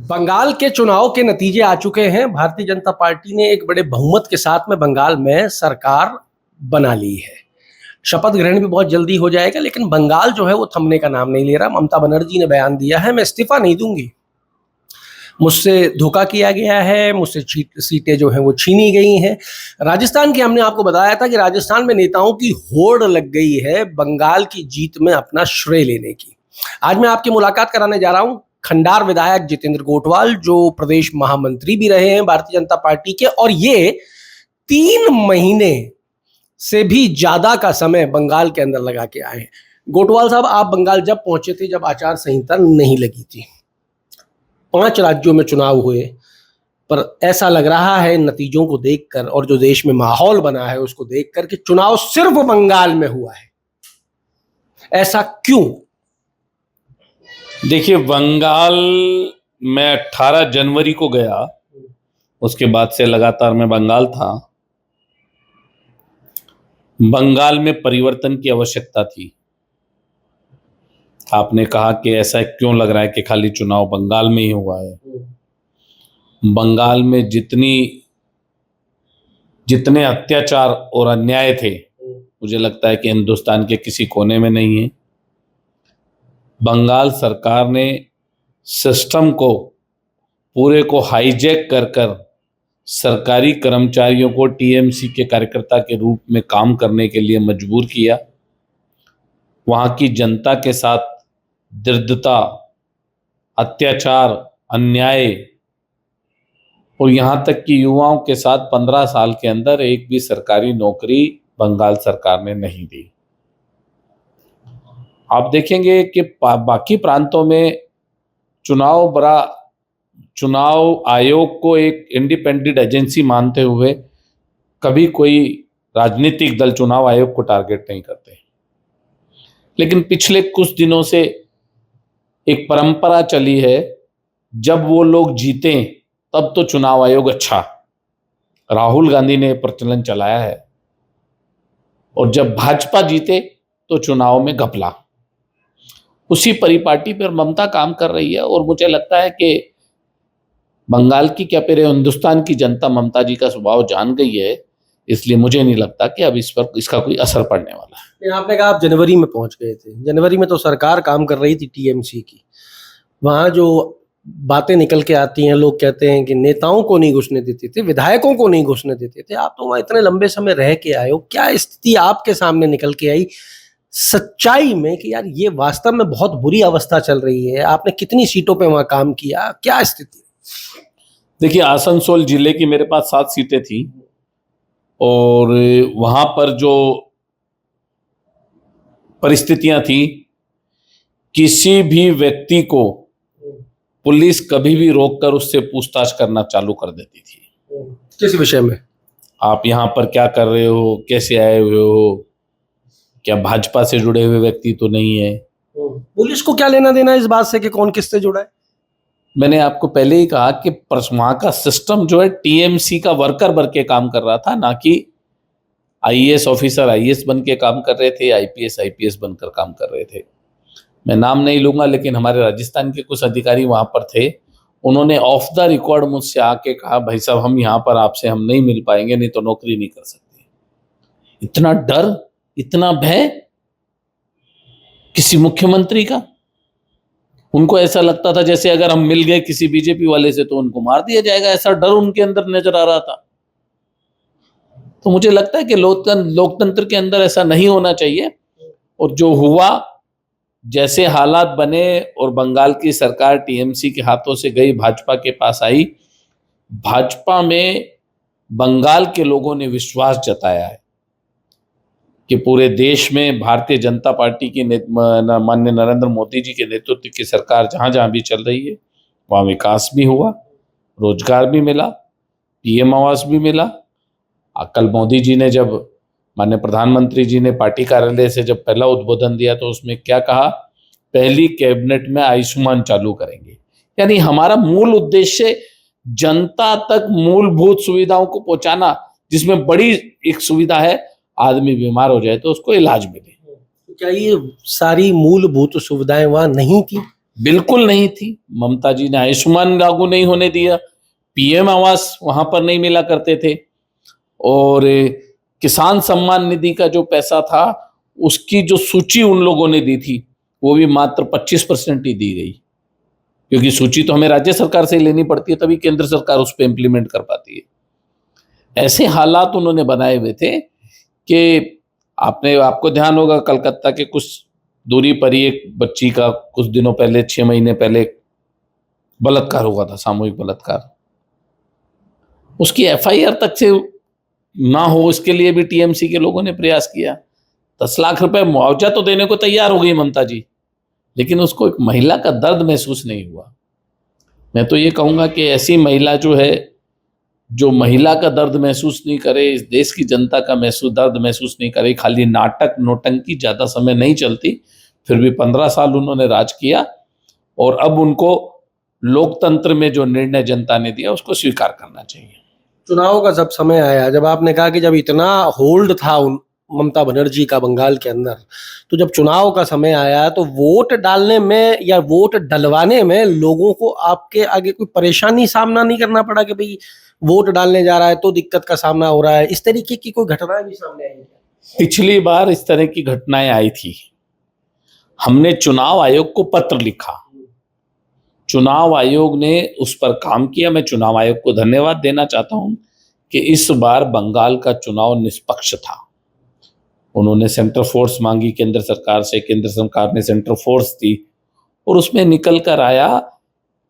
बंगाल के चुनाव के नतीजे आ चुके हैं। भारतीय जनता पार्टी ने एक बड़े बहुमत के साथ में बंगाल में सरकार बना ली है। शपथ ग्रहण भी बहुत जल्दी हो जाएगा, लेकिन बंगाल जो है वो थमने का नाम नहीं ले रहा। ममता बनर्जी ने बयान दिया है, मैं इस्तीफा नहीं दूंगी, मुझसे धोखा किया गया है, मुझसे सीटें जो हैं वो छीनी गई हैं। राजस्थान की हमने आपको बताया था कि राजस्थान में नेताओं की होड़ लग गई है बंगाल की जीत में अपना श्रेय लेने की। आज मैं आपकी मुलाकात कराने जा रहा हूं खंडार विधायक जितेंद्र गोटवाल, जो प्रदेश महामंत्री भी रहे हैं भारतीय जनता पार्टी के, और ये 3 महीने से भी ज्यादा का समय बंगाल के अंदर लगा के आए हैं। गोटवाल साहब, आप बंगाल जब पहुंचे थे जब आचार संहिता नहीं लगी थी, 5 राज्यों में चुनाव हुए, पर ऐसा लग रहा है नतीजों को देखकर और जो देश में माहौल बना है उसको देखकर कि चुनाव सिर्फ बंगाल में हुआ है। ऐसा क्यों? देखिए, बंगाल मैं 18 जनवरी को गया, उसके बाद से लगातार मैं बंगाल था। बंगाल में परिवर्तन की आवश्यकता थी। आपने कहा कि ऐसा क्यों लग रहा है कि खाली चुनाव बंगाल में ही हुआ है। बंगाल में जितने अत्याचार और अन्याय थे, मुझे लगता है कि हिंदुस्तान के किसी कोने में नहीं है। बंगाल सरकार ने सिस्टम को पूरे को हाईजैक कर सरकारी कर्मचारियों को टीएमसी के कार्यकर्ता के रूप में काम करने के लिए मजबूर किया। वहां की जनता के साथ दृढ़ता, अत्याचार, अन्याय, और यहां तक कि युवाओं के साथ 15 साल के अंदर एक भी सरकारी नौकरी बंगाल सरकार ने नहीं दी। आप देखेंगे कि बाकी प्रांतों में चुनाव आयोग को एक इंडिपेंडेंट एजेंसी मानते हुए कभी कोई राजनीतिक दल चुनाव आयोग को टारगेट नहीं करते। लेकिन पिछले कुछ दिनों से एक परंपरा चली है, जब वो लोग जीते तब तो चुनाव आयोग अच्छा। राहुल गांधी ने प्रचलन चलाया है, और जब भाजपा जीते तो चुनाव में घपला। उसी परिपाटी पर ममता काम कर रही है, और मुझे लगता है कि बंगाल की क्या पूरे हिंदुस्तान की जनता ममता जी का स्वभाव जान गई है, इसलिए मुझे नहीं लगता कि अब इस पर इसका कोई असर पड़ने वाला है। आपने कहा आप जनवरी में पहुंच गए थे। जनवरी में तो सरकार काम कर रही थी टीएमसी की। वहां जो बातें निकल के आती हैं, लोग कहते हैं कि नेताओं को नहीं घुसने देते थे, विधायकों को नहीं घुसने देते थे। आप तो वहां इतने लंबे समय रह के आए हो, क्या स्थिति आपके सामने निकल के आई सच्चाई में कि यार ये वास्तव में बहुत बुरी अवस्था चल रही है? आपने कितनी सीटों पे वहां काम किया, क्या स्थिति? देखिए, आसनसोल जिले की मेरे पास 7 सीटें थी, और वहां पर जो परिस्थितियां थी, किसी भी व्यक्ति को पुलिस कभी भी रोककर उससे पूछताछ करना चालू कर देती थी। किस विषय में? आप यहाँ पर क्या कर रहे हो, कैसे आए हुए हो, क्या भाजपा से जुड़े हुए व्यक्ति तो नहीं है। पुलिस को क्या लेना देना इस बात से कि कौन किससे जुड़ा है? मैंने आपको पहले ही कहा कि वहां का सिस्टम जो है टीएमसी का वर्कर बन के काम कर रहा था, ना कि आईएएस ऑफिसर आईएएस बन के काम कर रहे थे, आईपीएस बनकर काम कर रहे थे। मैं नाम नहीं लूंगा, लेकिन हमारे राजस्थान के कुछ अधिकारी वहां पर थे। उन्होंने ऑफ द रिकॉर्ड मुझसे आके कहा, भाई साहब हम यहाँ पर आपसे हम नहीं मिल पाएंगे, नहीं तो नौकरी नहीं कर सकते। इतना डर, इतना भय किसी मुख्यमंत्री का। उनको ऐसा लगता था जैसे अगर हम मिल गए किसी बीजेपी वाले से तो उनको मार दिया जाएगा, ऐसा डर उनके अंदर नजर आ रहा था। तो मुझे लगता है कि लोकतंत्र के अंदर ऐसा नहीं होना चाहिए। और जो हुआ, जैसे हालात बने और बंगाल की सरकार टीएमसी के हाथों से गई, भाजपा के पास आई, भाजपा में बंगाल के लोगों ने विश्वास जताया है कि पूरे देश में भारतीय जनता पार्टी की माननीय नरेंद्र मोदी जी के नेतृत्व की सरकार जहां जहां भी चल रही है, वहां विकास भी हुआ, रोजगार भी मिला, पीएम आवास भी मिला। कल मोदी जी ने जब माननीय प्रधानमंत्री जी ने पार्टी कार्यालय से जब पहला उद्बोधन दिया तो उसमें क्या कहा, पहली कैबिनेट में आयुष्मान चालू करेंगे। यानी हमारा मूल उद्देश्य जनता तक मूलभूत सुविधाओं को पहुंचाना, जिसमें बड़ी एक सुविधा है, आदमी बीमार हो जाए तो उसको इलाज मिले। क्या ये सारी मूलभूत सुविधाएं वहां नहीं थी? बिल्कुल नहीं थी। ममता जी ने आयुष्मान लागू नहीं होने दिया, पीएम आवास वहां पर नहीं मिला करते थे, और किसान सम्मान निधि का जो पैसा था उसकी जो सूची उन लोगों ने दी थी वो भी मात्र 25% ही दी गई, क्योंकि सूची तो हमें राज्य सरकार से लेनी पड़ती है, तभी केंद्र सरकार उस पर इम्प्लीमेंट कर पाती है। ऐसे हालात उन्होंने बनाए हुए थे कि आपको ध्यान होगा, कलकत्ता के कुछ दूरी पर ही एक बच्ची का कुछ दिनों पहले, 6 महीने पहले बलात्कार हुआ था, सामूहिक बलात्कार। उसकी एफआईआर तक से ना हो इसके लिए भी टीएमसी के लोगों ने प्रयास किया। 10 लाख रुपए मुआवजा तो देने को तैयार हो गई ममता जी, लेकिन उसको एक महिला का दर्द महसूस नहीं हुआ। मैं तो ये कहूंगा कि ऐसी महिला जो है, जो महिला का दर्द महसूस नहीं करे, इस देश की जनता का दर्द महसूस नहीं करे, खाली नाटक नोटंकी, ज्यादा समय नहीं चलती, फिर भी 15 साल उन्होंने राज किया, और अब उनको लोकतंत्र में जो निर्णय जनता ने दिया उसको स्वीकार करना चाहिए। चुनाव का जब समय आया, जब आपने कहा कि जब इतना होल्ड था उन ममता बनर्जी का बंगाल के अंदर, तो जब चुनाव का समय आया तो वोट डालने में या वोट डलवाने में लोगों को आपके आगे कोई परेशानी सामना नहीं करना पड़ा कि भाई वोट डालने जा रहा है तो दिक्कत का सामना हो रहा है? इस तरीके की कोई घटनाएं भी सामने आई? पिछली बार इस तरह की घटनाएं आई थी, हमने चुनाव आयोग को पत्र लिखा, चुनाव आयोग ने उस पर काम किया। मैं चुनाव आयोग को धन्यवाद देना चाहता हूं कि इस बार बंगाल का चुनाव निष्पक्ष था। उन्होंने सेंटर फोर्स मांगी केंद्र सरकार से, केंद्र सरकार ने सेंटर फोर्स दी, और उसमें निकल कर आया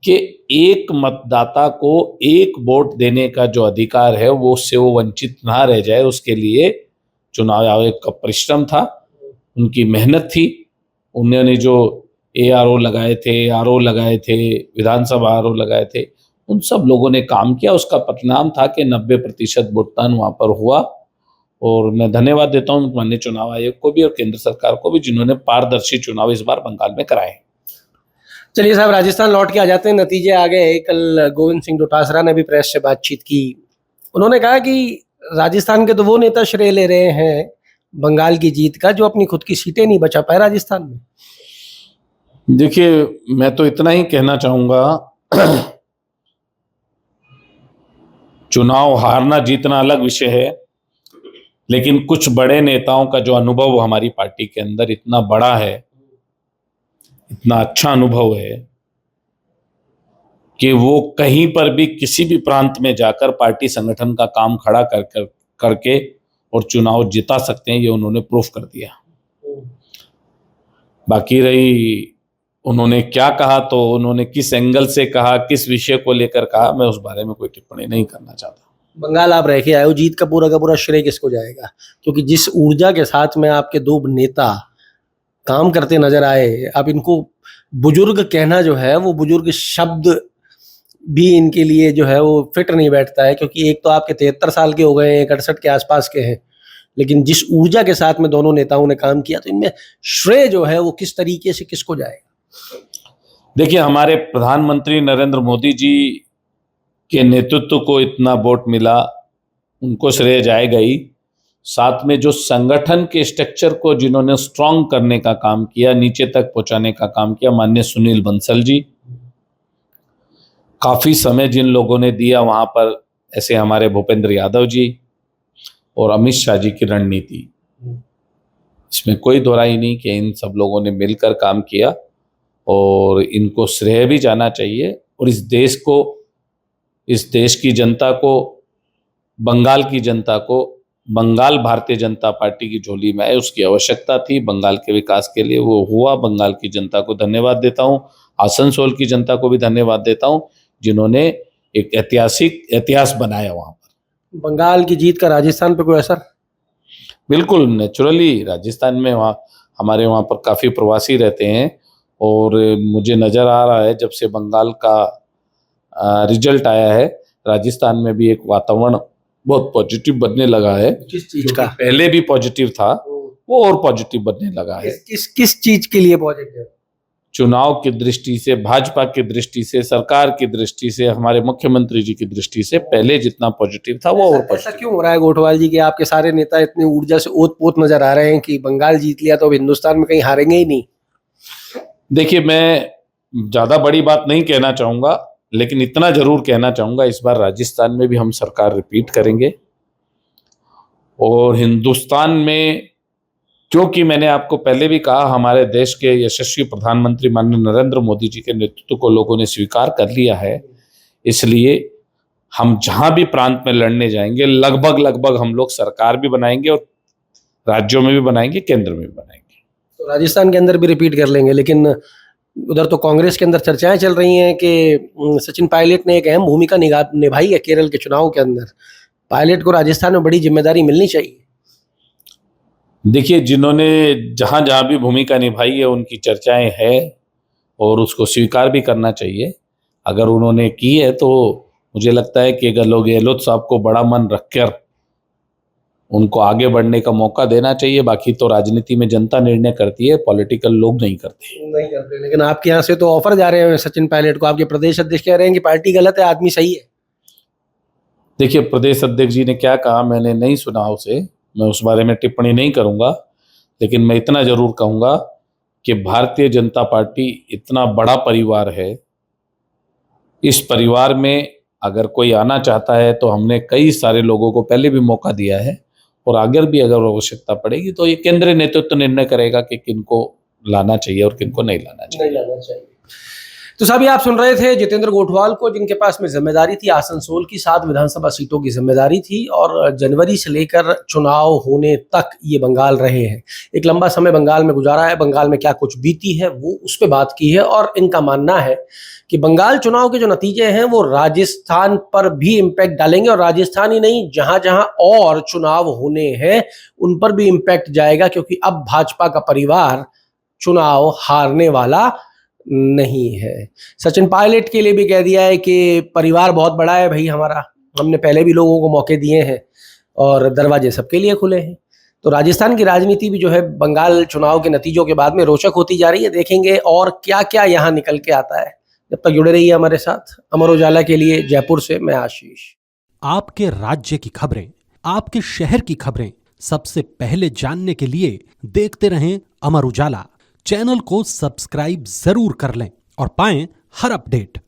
कि एक मतदाता को एक वोट देने का जो अधिकार है वो उससे वो वंचित ना रह जाए, उसके लिए चुनाव आयोग का परिश्रम था, उनकी मेहनत थी। उन्होंने जो ARO लगाए थे, RO लगाए थे, विधानसभा RO लगाए थे, उन सब लोगों ने काम किया। उसका परिणाम था कि 90% मतदान वहां पर हुआ, और मैं धन्यवाद देता हूं माननीय चुनाव आयोग को भी और केंद्र सरकार को भी, जिन्होंने पारदर्शी चुनाव इस बार बंगाल में कराए। चलिए साहब, राजस्थान लौट के आ जाते हैं, नतीजे आ गए। कल गोविंद सिंह डोटासरा ने भी प्रेस से बातचीत की, उन्होंने कहा कि राजस्थान के तो वो नेता श्रेय ले रहे हैं बंगाल की जीत का जो अपनी खुद की सीटें नहीं बचा पाए राजस्थान में। देखिए, मैं तो इतना ही कहना चाहूंगा, चुनाव हारना जीतना अलग विषय है, लेकिन कुछ बड़े नेताओं का जो अनुभव हमारी पार्टी के अंदर इतना बड़ा है, इतना अच्छा अनुभव है कि वो कहीं पर भी किसी भी प्रांत में जाकर पार्टी संगठन का काम खड़ा करके और चुनाव जिता सकते हैं, ये उन्होंने प्रूफ कर दिया। बाकी रही उन्होंने क्या कहा, तो उन्होंने किस एंगल से कहा, किस विषय को लेकर कहा, मैं उस बारे में कोई टिप्पणी नहीं करना चाहता। बंगाल आप रह के आए हो, जीत का पूरा श्रेय किसको जाएगा? क्योंकि जिस ऊर्जा के साथ में आपके दो नेता काम करते नजर आए, अब इनको बुजुर्ग कहना जो है, वो बुजुर्ग शब्द भी इनके लिए जो है वो फिट नहीं बैठता है, क्योंकि एक तो आपके 73 साल के हो गए, एक 68 के आसपास के हैं, लेकिन जिस ऊर्जा के साथ में दोनों नेताओं ने काम किया, तो इनमें श्रेय जो है वो किस तरीके से किसको जाएगा? देखिए, हमारे प्रधानमंत्री नरेंद्र मोदी जी के नेतृत्व को इतना वोट मिला, उनको श्रेय जाएगा ही। साथ में जो संगठन के स्ट्रक्चर को जिन्होंने स्ट्रांग करने का काम किया, नीचे तक पहुंचाने का काम किया, माननीय सुनील बंसल जी, काफी समय जिन लोगों ने दिया वहां पर, ऐसे हमारे भूपेंद्र यादव जी और अमित शाह जी की रणनीति, इसमें कोई दोहराई नहीं कि इन सब लोगों ने मिलकर काम किया, और इनको श्रेय भी जाना चाहिए। और इस देश को, इस देश की जनता को, बंगाल की जनता को, बंगाल भारतीय जनता पार्टी की झोली में आए, उसकी आवश्यकता थी बंगाल के विकास के लिए, वो हुआ। बंगाल की जनता को धन्यवाद देता हूँ, आसनसोल की जनता को भी धन्यवाद देता हूँ, जिन्होंने एक ऐतिहासिक इतिहास बनाया वहां पर। बंगाल की जीत का राजस्थान पे कोई असर? बिल्कुल नेचुरली, राजस्थान में वहाँ हमारे वहाँ पर काफ़ी प्रवासी रहते हैं, और मुझे नज़र आ रहा है जब से बंगाल का रिजल्ट आया है, राजस्थान में भी एक वातावरण बहुत पॉजिटिव बनने लगा है। किस चीज का? पहले भी पॉजिटिव था, वो और पॉजिटिव बनने लगा है। किस चीज के लिए पॉजिटिव? चुनाव की दृष्टि से, भाजपा की दृष्टि से, सरकार की दृष्टि से, हमारे मुख्यमंत्री जी की दृष्टि से पहले जितना पॉजिटिव था वो और पॉजिटिव। ऐसा क्यों हो रहा है गोठवाल जी कि आपके सारे नेता इतनी ऊर्जा से ओत-पोत नजर आ रहे हैं कि बंगाल जीत लिया तो अब हिंदुस्तान में कहीं हारेंगे ही नहीं? देखिए, मैं ज्यादा बड़ी बात नहीं कहना चाहूंगा, लेकिन इतना जरूर कहना चाहूंगा, इस बार राजस्थान में भी हम सरकार रिपीट करेंगे। और हिंदुस्तान में, क्योंकि मैंने आपको पहले भी कहा, हमारे देश के यशस्वी प्रधानमंत्री माननीय नरेंद्र मोदी जी के नेतृत्व को लोगों ने स्वीकार कर लिया है, इसलिए हम जहां भी प्रांत में लड़ने जाएंगे लगभग हम लोग सरकार भी बनाएंगे और राज्यों में भी बनाएंगे, केंद्र में भी बनाएंगे। तो राजस्थान के अंदर भी रिपीट कर लेंगे, लेकिन उधर तो कांग्रेस के अंदर चर्चाएं चल रही हैं कि सचिन पायलट ने एक अहम भूमिका निभाई है केरल के चुनाव के अंदर। पायलट को राजस्थान में बड़ी जिम्मेदारी मिलनी चाहिए। देखिए, जिन्होंने जहां जहां भी भूमिका निभाई है उनकी चर्चाएं हैं और उसको स्वीकार भी करना चाहिए। अगर उन्होंने की है तो मुझे लगता है कि अगर लोग गहलोत साहब को बड़ा मन रखकर उनको आगे बढ़ने का मौका देना चाहिए। बाकी तो राजनीति में जनता निर्णय करती है, पॉलिटिकल लोग नहीं करते। लेकिन आपके यहाँ से तो ऑफर जा रहे हैं सचिन पायलट को, आपके प्रदेश अध्यक्ष कह रहे हैं कि पार्टी गलत है, आदमी सही है। देखिए, प्रदेश अध्यक्ष जी ने क्या कहा मैंने नहीं सुना उसे, मैं उस बारे में टिप्पणी नहीं करूंगा, लेकिन मैं इतना जरूर कहूंगा कि भारतीय जनता पार्टी इतना बड़ा परिवार है, इस परिवार में अगर कोई आना चाहता है तो हमने कई सारे लोगों को पहले भी मौका दिया है और आगे भी अगर आवश्यकता पड़ेगी तो ये केंद्रीय नेतृत्व निर्णय करेगा कि किनको लाना चाहिए और किनको नहीं लाना चाहिए। तो साहब, आप सुन रहे थे जितेंद्र गोठवाल को, जिनके पास में जिम्मेदारी थी आसनसोल की 7 विधानसभा सीटों की जिम्मेदारी थी और जनवरी से लेकर चुनाव होने तक ये बंगाल रहे हैं। एक लंबा समय बंगाल में गुजारा है, बंगाल में क्या कुछ बीती है वो उस पर बात की है और इनका मानना है कि बंगाल चुनाव के जो नतीजे हैं वो राजस्थान पर भी इम्पैक्ट डालेंगे और राजस्थान ही नहीं, जहां जहां और चुनाव होने हैं उन पर भी इम्पैक्ट जाएगा, क्योंकि अब भाजपा का परिवार चुनाव हारने वाला नहीं है। सचिन पायलट के लिए भी कह दिया है कि परिवार बहुत बड़ा है भाई हमारा, हमने पहले भी लोगों को मौके दिए हैं और दरवाजे सबके लिए खुले हैं। तो राजस्थान की राजनीति भी जो है बंगाल चुनाव के नतीजों के बाद में रोचक होती जा रही है। देखेंगे और क्या क्या यहाँ निकल के आता है। जब तक जुड़े रहिए हमारे साथ। अमर उजाला के लिए जयपुर से मैं आशीष। आपके राज्य की खबरें, आपके शहर की खबरें सबसे पहले जानने के लिए देखते रहें अमर उजाला। चैनल को सब्सक्राइब जरूर कर लें और पाएं हर अपडेट।